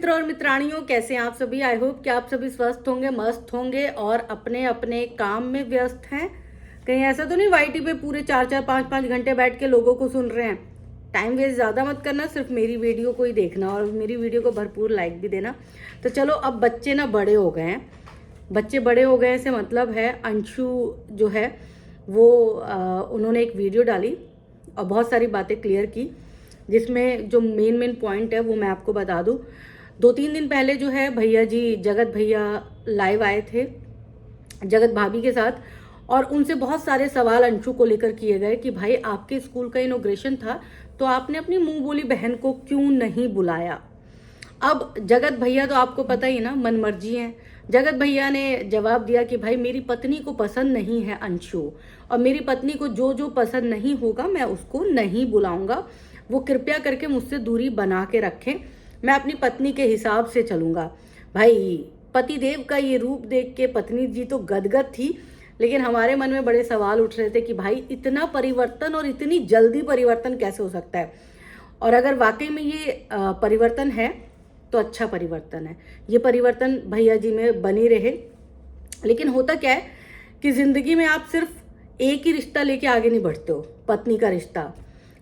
मित्र और मित्राणियों, कैसे हैं आप सभी। आई होप कि आप सभी स्वस्थ होंगे, मस्त होंगे और अपने अपने काम में व्यस्त हैं। कहीं ऐसा तो नहीं वाईटी पे पूरे 4-4 5-5 घंटे बैठ के लोगों को सुन रहे हैं। टाइम वेस्ट ज़्यादा मत करना, सिर्फ मेरी वीडियो को ही देखना और मेरी वीडियो को भरपूर लाइक भी देना। तो चलो, अब बच्चे ना बड़े हो गए हैं। बच्चे बड़े हो गए से मतलब है अंशु जो है वो उन्होंने एक वीडियो डाली और बहुत सारी बातें क्लियर की, जिसमें जो मेन पॉइंट है वो मैं आपको बता दूं। 2-3 दिन पहले जो है भैया जी, जगत भैया लाइव आए थे जगत भाभी के साथ, और उनसे बहुत सारे सवाल अंशु को लेकर किए गए कि भाई आपके स्कूल का इनॉग्रेशन था तो आपने अपनी मुंह बोली बहन को क्यों नहीं बुलाया। अब जगत भैया तो आपको पता ही ना, मन मर्जी है। जगत भैया ने जवाब दिया कि भाई मेरी पत्नी को पसंद नहीं है अंशु, और मेरी पत्नी को जो जो पसंद नहीं होगा मैं उसको नहीं बुलाऊंगा। वो कृपया करके मुझसे दूरी बना के रखें, मैं अपनी पत्नी के हिसाब से चलूंगा। भाई पतिदेव का ये रूप देख के पत्नी जी तो गदगद थी, लेकिन हमारे मन में बड़े सवाल उठ रहे थे कि भाई इतना परिवर्तन और इतनी जल्दी परिवर्तन कैसे हो सकता है। और अगर वाकई में ये परिवर्तन है तो अच्छा परिवर्तन है, ये परिवर्तन भैया जी में बनी रहे। लेकिन होता क्या है कि जिंदगी में आप सिर्फ एक ही रिश्ता लेके आगे नहीं बढ़ते हो। पत्नी का रिश्ता,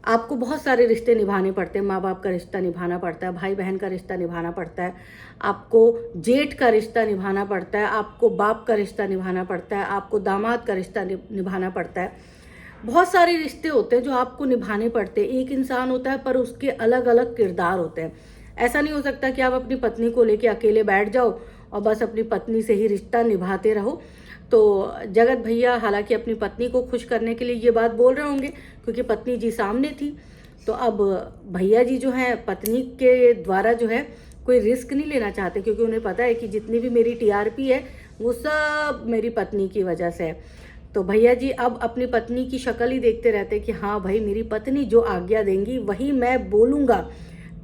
आपको बहुत सारे रिश्ते निभाने पड़ते हैं। माँ बाप का रिश्ता निभाना पड़ता है, भाई बहन का रिश्ता निभाना पड़ता है, आपको जेठ का रिश्ता निभाना पड़ता है, आपको बाप का रिश्ता निभाना पड़ता है, आपको दामाद का रिश्ता निभाना पड़ता है। बहुत सारे रिश्ते होते हैं जो आपको निभाने पड़ते हैं। एक इंसान होता है पर उसके अलग अलग किरदार होते हैं। ऐसा नहीं हो सकता कि आप अपनी पत्नी को लेके अकेले बैठ जाओ और बस अपनी पत्नी से ही रिश्ता निभाते रहो। तो जगत भैया हालांकि अपनी पत्नी को खुश करने के लिए ये बात बोल रहे होंगे क्योंकि पत्नी जी सामने थी। तो अब भैया जी जो है पत्नी के द्वारा जो है कोई रिस्क नहीं लेना चाहते, क्योंकि उन्हें पता है कि जितनी भी मेरी टीआरपी है वो सब मेरी पत्नी की वजह से है। तो भैया जी अब अपनी पत्नी की शक्ल ही देखते रहते कि हाँ भाई मेरी पत्नी जो आज्ञा देंगी वही मैं बोलूँगा।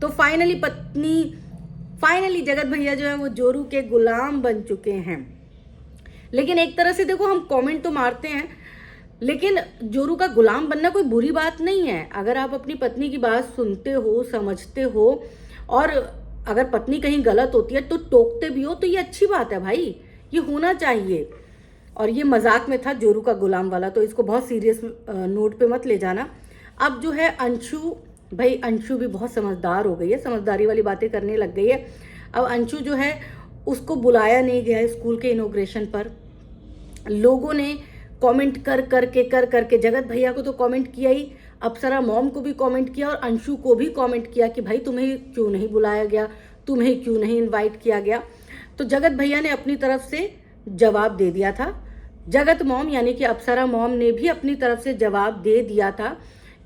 तो फाइनली जगत भैया जो है वो जोरू के गुलाम बन चुके हैं। लेकिन एक तरह से देखो, हम कमेंट तो मारते हैं, लेकिन जोरू का गुलाम बनना कोई बुरी बात नहीं है। अगर आप अपनी पत्नी की बात सुनते हो, समझते हो, और अगर पत्नी कहीं गलत होती है तो टोकते भी हो, तो ये अच्छी बात है भाई, ये होना चाहिए। और ये मजाक में था जोरू का गुलाम वाला, तो इसको बहुत सीरियस नोट पे मत ले जाना। अब जो है अंशु, भाई अंशु भी बहुत समझदार हो गई है, समझदारी वाली बातें करने लग गई है। अब अंशु जो है उसको बुलाया नहीं गया है स्कूल के इनॉग्रेशन पर। लोगों ने कमेंट कर करके जगत भैया को तो कमेंट किया ही, अप्सरा मॉम को भी कमेंट किया और अंशु को भी कमेंट किया कि भाई तुम्हें क्यों नहीं बुलाया गया, तुम्हें क्यों नहीं इनवाइट किया गया। तो जगत भैया ने अपनी तरफ से जवाब दे दिया था। जगत मॉम यानी कि अप्सरा मॉम ने भी अपनी तरफ से जवाब दे दिया था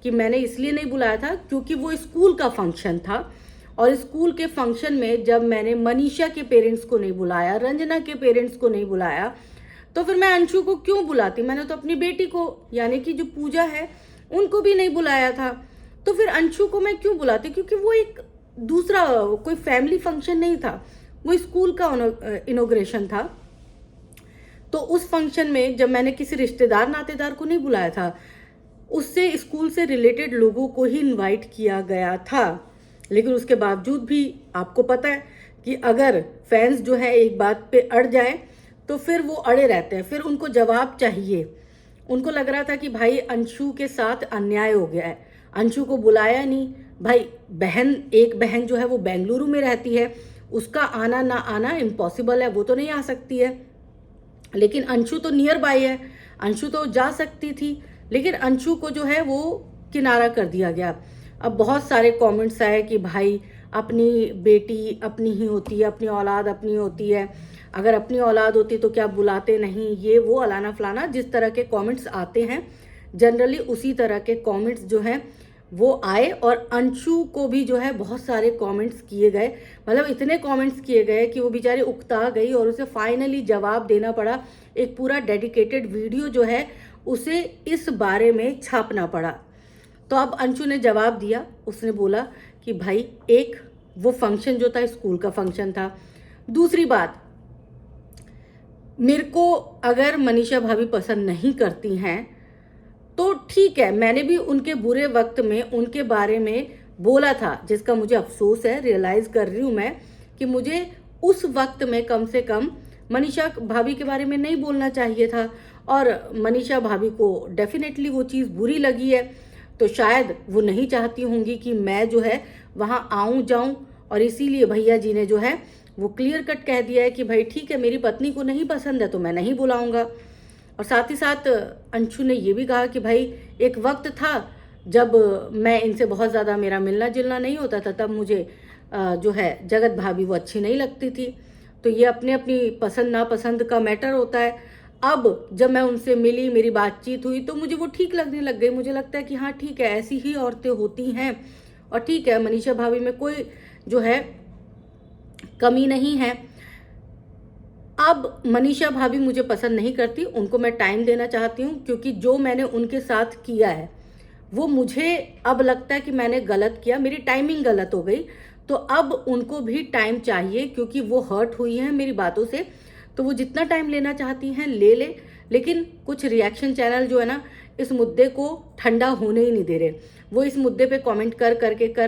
कि मैंने इसलिए नहीं बुलाया था क्योंकि वो स्कूल का फंक्शन था, और स्कूल के फंक्शन में जब मैंने मनीषा के पेरेंट्स को नहीं बुलाया, रंजना के पेरेंट्स को नहीं बुलाया, तो फिर मैं अंशु को क्यों बुलाती। मैंने तो अपनी बेटी को यानी कि जो पूजा है उनको भी नहीं बुलाया था, तो फिर अंशु को मैं क्यों बुलाती, क्योंकि वो एक दूसरा कोई फैमिली फंक्शन नहीं था, वो स्कूल का इनॉग्रेशन था। तो उस फंक्शन में जब मैंने किसी रिश्तेदार नातेदार को नहीं बुलाया था, उससे स्कूल से रिलेटेड लोगों को ही इनवाइट किया गया था। लेकिन उसके बावजूद भी आपको पता है कि अगर फैंस जो है एक बात पे अड़ जाए तो फिर वो अड़े रहते हैं, फिर उनको जवाब चाहिए। उनको लग रहा था कि भाई अंशु के साथ अन्याय हो गया है, अंशु को बुलाया नहीं। भाई एक बहन जो है वो बेंगलुरु में रहती है, उसका आना ना आना इम्पॉसिबल है, वो तो नहीं आ सकती है। लेकिन अंशु तो नियर बाय है, अंशु तो जा सकती थी, लेकिन अंशु को जो है वो किनारा कर दिया गया। अब बहुत सारे कमेंट्स आए कि भाई अपनी बेटी अपनी ही होती है, अपनी औलाद अपनी होती है, अगर अपनी औलाद होती तो क्या बुलाते नहीं, ये वो अलाना फलाना। जिस तरह के कमेंट्स आते हैं जनरली उसी तरह के कमेंट्स जो हैं वो आए, और अंशु को भी जो है बहुत सारे कमेंट्स किए गए। मतलब इतने कमेंट्स किए गए कि वो बेचारी उकता गई और उसे फाइनली जवाब देना पड़ा। एक पूरा डेडिकेटेड वीडियो जो है उसे इस बारे में छापना पड़ा। तो अब अंशु ने जवाब दिया, उसने बोला कि भाई एक वो फंक्शन जो था स्कूल का फंक्शन था, दूसरी बात मेरे को अगर मनीषा भाभी पसंद नहीं करती हैं तो ठीक है, मैंने भी उनके बुरे वक्त में उनके बारे में बोला था, जिसका मुझे अफसोस है, रियलाइज कर रही हूँ मैं कि मुझे उस वक्त में कम से कम मनीषा भाभी के बारे में नहीं बोलना चाहिए था, और मनीषा भाभी को डेफिनेटली वो चीज़ बुरी लगी है, तो शायद वो नहीं चाहती होंगी कि मैं जो है वहाँ आऊँ जाऊँ, और इसीलिए भैया जी ने जो है वो क्लियर कट कह दिया है कि भाई ठीक है, मेरी पत्नी को नहीं पसंद है तो मैं नहीं बुलाऊंगा। और साथ ही साथ अंशु ने ये भी कहा कि भाई एक वक्त था जब मैं इनसे बहुत ज़्यादा मेरा मिलना जुलना नहीं होता था, तब मुझे जो है जगत भाभी वो अच्छी नहीं लगती थी, तो ये अपने अपनी पसंद नापसंद का मैटर होता है। अब जब मैं उनसे मिली, मेरी बातचीत हुई, तो मुझे वो ठीक लगने लग गई। मुझे लगता है कि हाँ ठीक है, ऐसी ही औरतें होती हैं, और ठीक है मनीषा भाभी में कोई जो है कमी नहीं है। अब मनीषा भाभी मुझे पसंद नहीं करती, उनको मैं टाइम देना चाहती हूँ, क्योंकि जो मैंने उनके साथ किया है वो मुझे अब लगता है कि मैंने गलत किया, मेरी टाइमिंग गलत हो गई। तो अब उनको भी टाइम चाहिए, क्योंकि वो हर्ट हुई हैं मेरी बातों से, तो वो जितना टाइम लेना चाहती हैं ले ले। लेकिन कुछ रिएक्शन चैनल जो है ना, इस मुद्दे को ठंडा होने ही नहीं दे रहे। वो इस मुद्दे पे कमेंट कर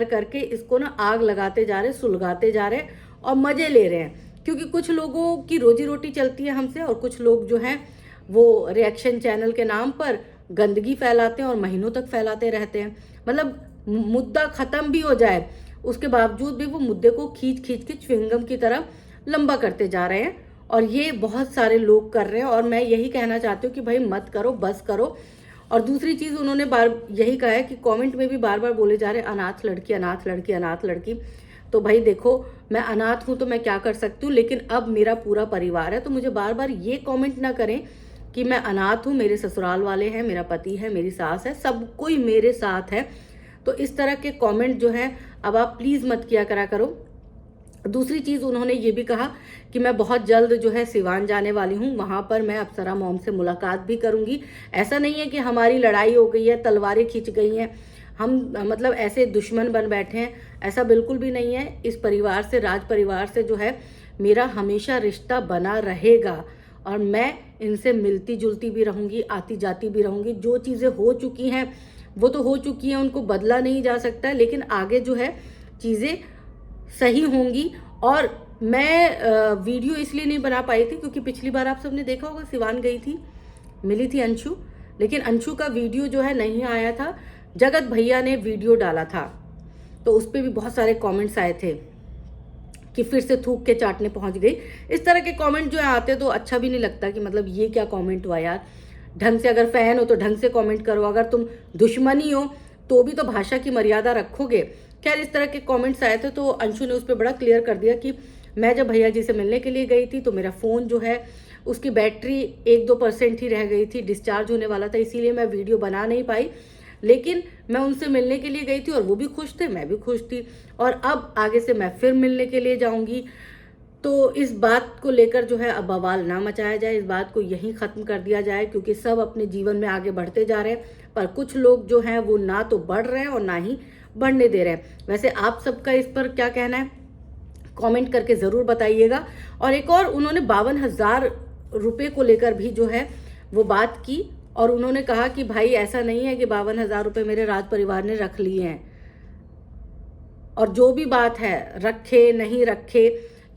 करके इसको ना आग लगाते जा रहे, सुलगाते जा रहे और मजे ले रहे हैं, क्योंकि कुछ लोगों की रोजी रोटी चलती है हमसे, और कुछ लोग जो हैं वो रिएक्शन चैनल के नाम पर गंदगी फैलाते हैं और महीनों तक फैलाते रहते हैं। मतलब मुद्दा खत्म भी हो जाए उसके बावजूद भी वो मुद्दे को खींच खींच के च्युइंगम की तरह लंबा करते जा रहे हैं, और ये बहुत सारे लोग कर रहे हैं। और मैं यही कहना चाहती हूँ कि भाई मत करो, बस करो। और दूसरी चीज़ उन्होंने बार यही कहा है कि कमेंट में भी बार बार बोले जा रहे हैं अनाथ लड़की, अनाथ लड़की, अनाथ लड़की। तो भाई देखो, मैं अनाथ हूँ तो मैं क्या कर सकती हूँ, लेकिन अब मेरा पूरा परिवार है, तो मुझे बार बार ये कमेंट ना करें कि मैं अनाथ हूँ। मेरे ससुराल वाले हैं, मेरा पति है, मेरी सास है, सब कोई मेरे साथ है। तो इस तरह के कमेंट जो है अब आप प्लीज़ मत किया करा करो। दूसरी चीज़ उन्होंने ये भी कहा कि मैं बहुत जल्द जो है सिवान जाने वाली हूँ, वहाँ पर मैं अप्सरा मॉम से मुलाकात भी करूँगी। ऐसा नहीं है कि हमारी लड़ाई हो गई है, तलवारें खींच गई हैं, हम मतलब ऐसे दुश्मन बन बैठे हैं, ऐसा बिल्कुल भी नहीं है। इस परिवार से, राज परिवार से जो है मेरा हमेशा रिश्ता बना रहेगा, और मैं इनसे मिलती जुलती भी रहूँगी, आती जाती भी रहूँगी। जो चीज़ें हो चुकी हैं वो तो हो चुकी हैं, उनको बदला नहीं जा सकता, लेकिन आगे जो है चीज़ें सही होंगी। और मैं वीडियो इसलिए नहीं बना पाई थी क्योंकि पिछली बार आप सबने देखा होगा सिवान गई थी, मिली थी अंशु, लेकिन अंशु का वीडियो जो है नहीं आया था। जगत भैया ने वीडियो डाला था, तो उस पर भी बहुत सारे कमेंट्स आए थे कि फिर से थूक के चाटने पहुंच गई। इस तरह के कमेंट जो है आते तो अच्छा भी नहीं लगता कि मतलब ये क्या कमेंट हुआ यार। ढंग से अगर फैन हो तो ढंग से कमेंट करो, अगर तुम दुश्मनी हो तो भी तो भाषा की मर्यादा रखोगे। खैर इस तरह के कमेंट्स आए थे, तो अंशु ने उस पर बड़ा क्लियर कर दिया कि मैं जब भैया जी से मिलने के लिए गई थी तो मेरा फ़ोन जो है उसकी बैटरी 1-2% ही रह गई थी, डिस्चार्ज होने वाला था, इसीलिए मैं वीडियो बना नहीं पाई। लेकिन मैं उनसे मिलने के लिए गई थी और वो भी खुश थे, मैं भी खुश थी, और अब आगे से मैं फिर मिलने के लिए जाऊंगी। तो इस बात को लेकर जो है अब बवाल ना मचाया जाए, इस बात को यहीं ख़त्म कर दिया जाए, क्योंकि सब अपने जीवन में आगे बढ़ते जा रहे हैं, पर कुछ लोग जो हैं वो ना तो बढ़ रहे हैं और ना ही बढ़ने दे रहे हैं। वैसे आप सबका इस पर क्या कहना है, कमेंट करके ज़रूर बताइएगा। और एक और उन्होंने 52,000 रुपये को लेकर भी जो है वो बात की, और उन्होंने कहा कि भाई ऐसा नहीं है कि 52,000 रुपये मेरे राज परिवार ने रख लिए हैं, और जो भी बात है रखे नहीं रखे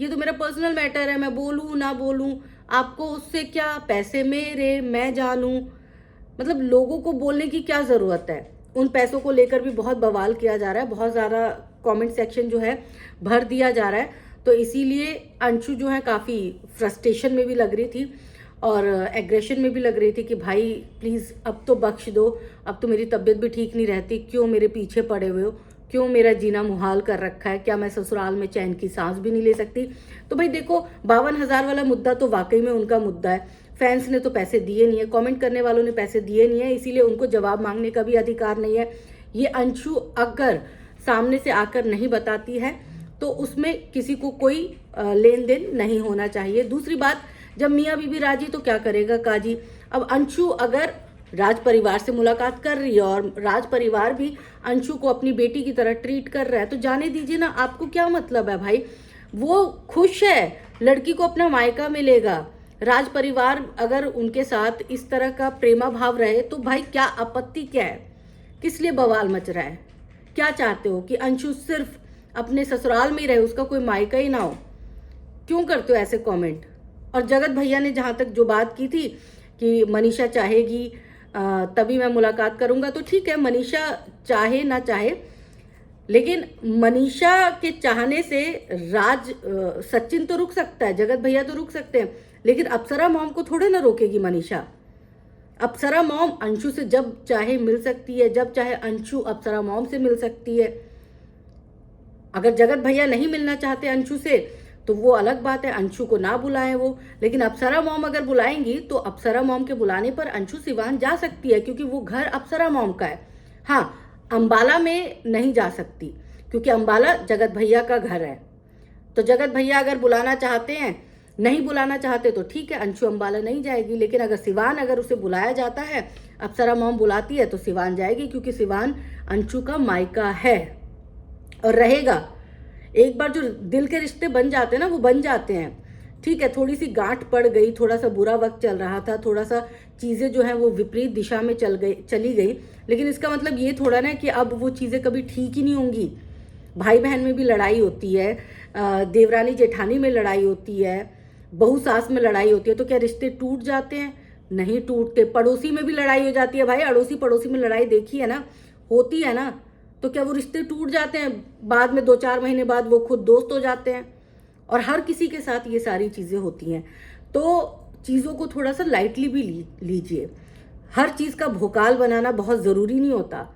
ये तो मेरा पर्सनल मैटर है, मैं बोलूँ ना बोलूँ आपको उससे क्या, पैसे मेरे, मैं जानूँ। मतलब लोगों को बोलने की क्या ज़रूरत है। उन पैसों को लेकर भी बहुत बवाल किया जा रहा है, बहुत ज़्यादा कमेंट सेक्शन जो है भर दिया जा रहा है, तो इसीलिए अंशु जो है काफ़ी फ्रस्ट्रेशन में भी लग रही थी और एग्रेशन में भी लग रही थी कि भाई प्लीज़ अब तो बख्श दो, अब तो मेरी तबीयत भी ठीक नहीं रहती, क्यों मेरे पीछे पड़े हुए हो, क्यों मेरा जीना मुहाल कर रखा है, क्या मैं ससुराल में चैन की सांस भी नहीं ले सकती। तो भाई देखो 52,000 वाला मुद्दा तो वाकई में उनका मुद्दा है, फैंस ने तो पैसे दिए नहीं है, कमेंट करने वालों ने पैसे दिए नहीं है, इसीलिए उनको जवाब मांगने का भी अधिकार नहीं है। ये अंशु अगर सामने से आकर नहीं बताती है तो उसमें किसी को कोई लेन देन नहीं होना चाहिए। दूसरी बात, जब मियाँ बीबी राजी तो क्या करेगा काजी। अब अंशु अगर राज परिवार से मुलाकात कर रही है और राज परिवार भी अंशु को अपनी बेटी की तरह ट्रीट कर रहा है तो जाने दीजिए ना, आपको क्या मतलब है भाई। वो खुश है, लड़की को अपना मायका मिलेगा, राज परिवार अगर उनके साथ इस तरह का प्रेमा भाव रहे तो भाई क्या आपत्ति, क्या है, किस लिए बवाल मच रहा है। क्या चाहते हो कि अंशु सिर्फ अपने ससुराल में ही रहे, उसका कोई मायका ही ना हो। क्यों करते हो ऐसे कमेंट? और जगत भैया ने जहाँ तक जो बात की थी कि मनीषा चाहेगी तभी मैं मुलाकात करूंगा, तो ठीक है, मनीषा चाहे ना चाहे, लेकिन मनीषा के चाहने से सचिन तो रुक सकता है, जगत भैया तो रुक सकते हैं, लेकिन अप्सरा मॉम को थोड़े ना रोकेगी मनीषा। अप्सरा मॉम अंशु से जब चाहे मिल सकती है, जब चाहे अंशु अप्सरा मॉम से मिल सकती है। अगर जगत भैया नहीं मिलना चाहते अंशु से तो वो अलग बात है, अंशु को ना बुलाएं वो, लेकिन अप्सरा मॉम अगर बुलाएंगी तो अप्सरा मॉम के बुलाने पर अंशु सिवान जा सकती है, क्योंकि वो घर अप्सरा मॉम का है। हाँ, अंबाला में नहीं जा सकती क्योंकि अंबाला जगत भैया का घर है। तो जगत भैया अगर बुलाना चाहते हैं, नहीं बुलाना चाहते तो ठीक है, अंशु अंबाला नहीं जाएगी। लेकिन अगर सिवान अगर उसे बुलाया जाता है, अप्सरा मॉम बुलाती है, तो सिवान जाएगी, क्योंकि सिवान अंशु का मायका है और रहेगा। एक बार जो दिल के रिश्ते बन जाते हैं ना, वो बन जाते हैं। ठीक है, थोड़ी सी गांठ पड़ गई, थोड़ा सा बुरा वक्त चल रहा था, थोड़ा सा चीज़ें जो है वो विपरीत दिशा में चली गई, लेकिन इसका मतलब ये थोड़ा ना कि अब वो चीज़ें कभी ठीक ही नहीं होंगी। भाई बहन में भी लड़ाई होती है, देवरानी जेठानी में लड़ाई होती है, बहू सास में लड़ाई होती है, तो क्या रिश्ते टूट जाते हैं? नहीं टूटते। पड़ोसी में भी लड़ाई हो जाती है भाई, अड़ोसी पड़ोसी में लड़ाई देखी है ना, होती है ना, तो क्या वो रिश्ते टूट जाते हैं? बाद में 2-4 महीने बाद वो खुद दोस्त हो जाते हैं। और हर किसी के साथ ये सारी चीज़ें होती हैं, तो चीज़ों को थोड़ा सा लाइटली भी लीजिए। हर चीज़ का भोकाल बनाना बहुत ज़रूरी नहीं होता।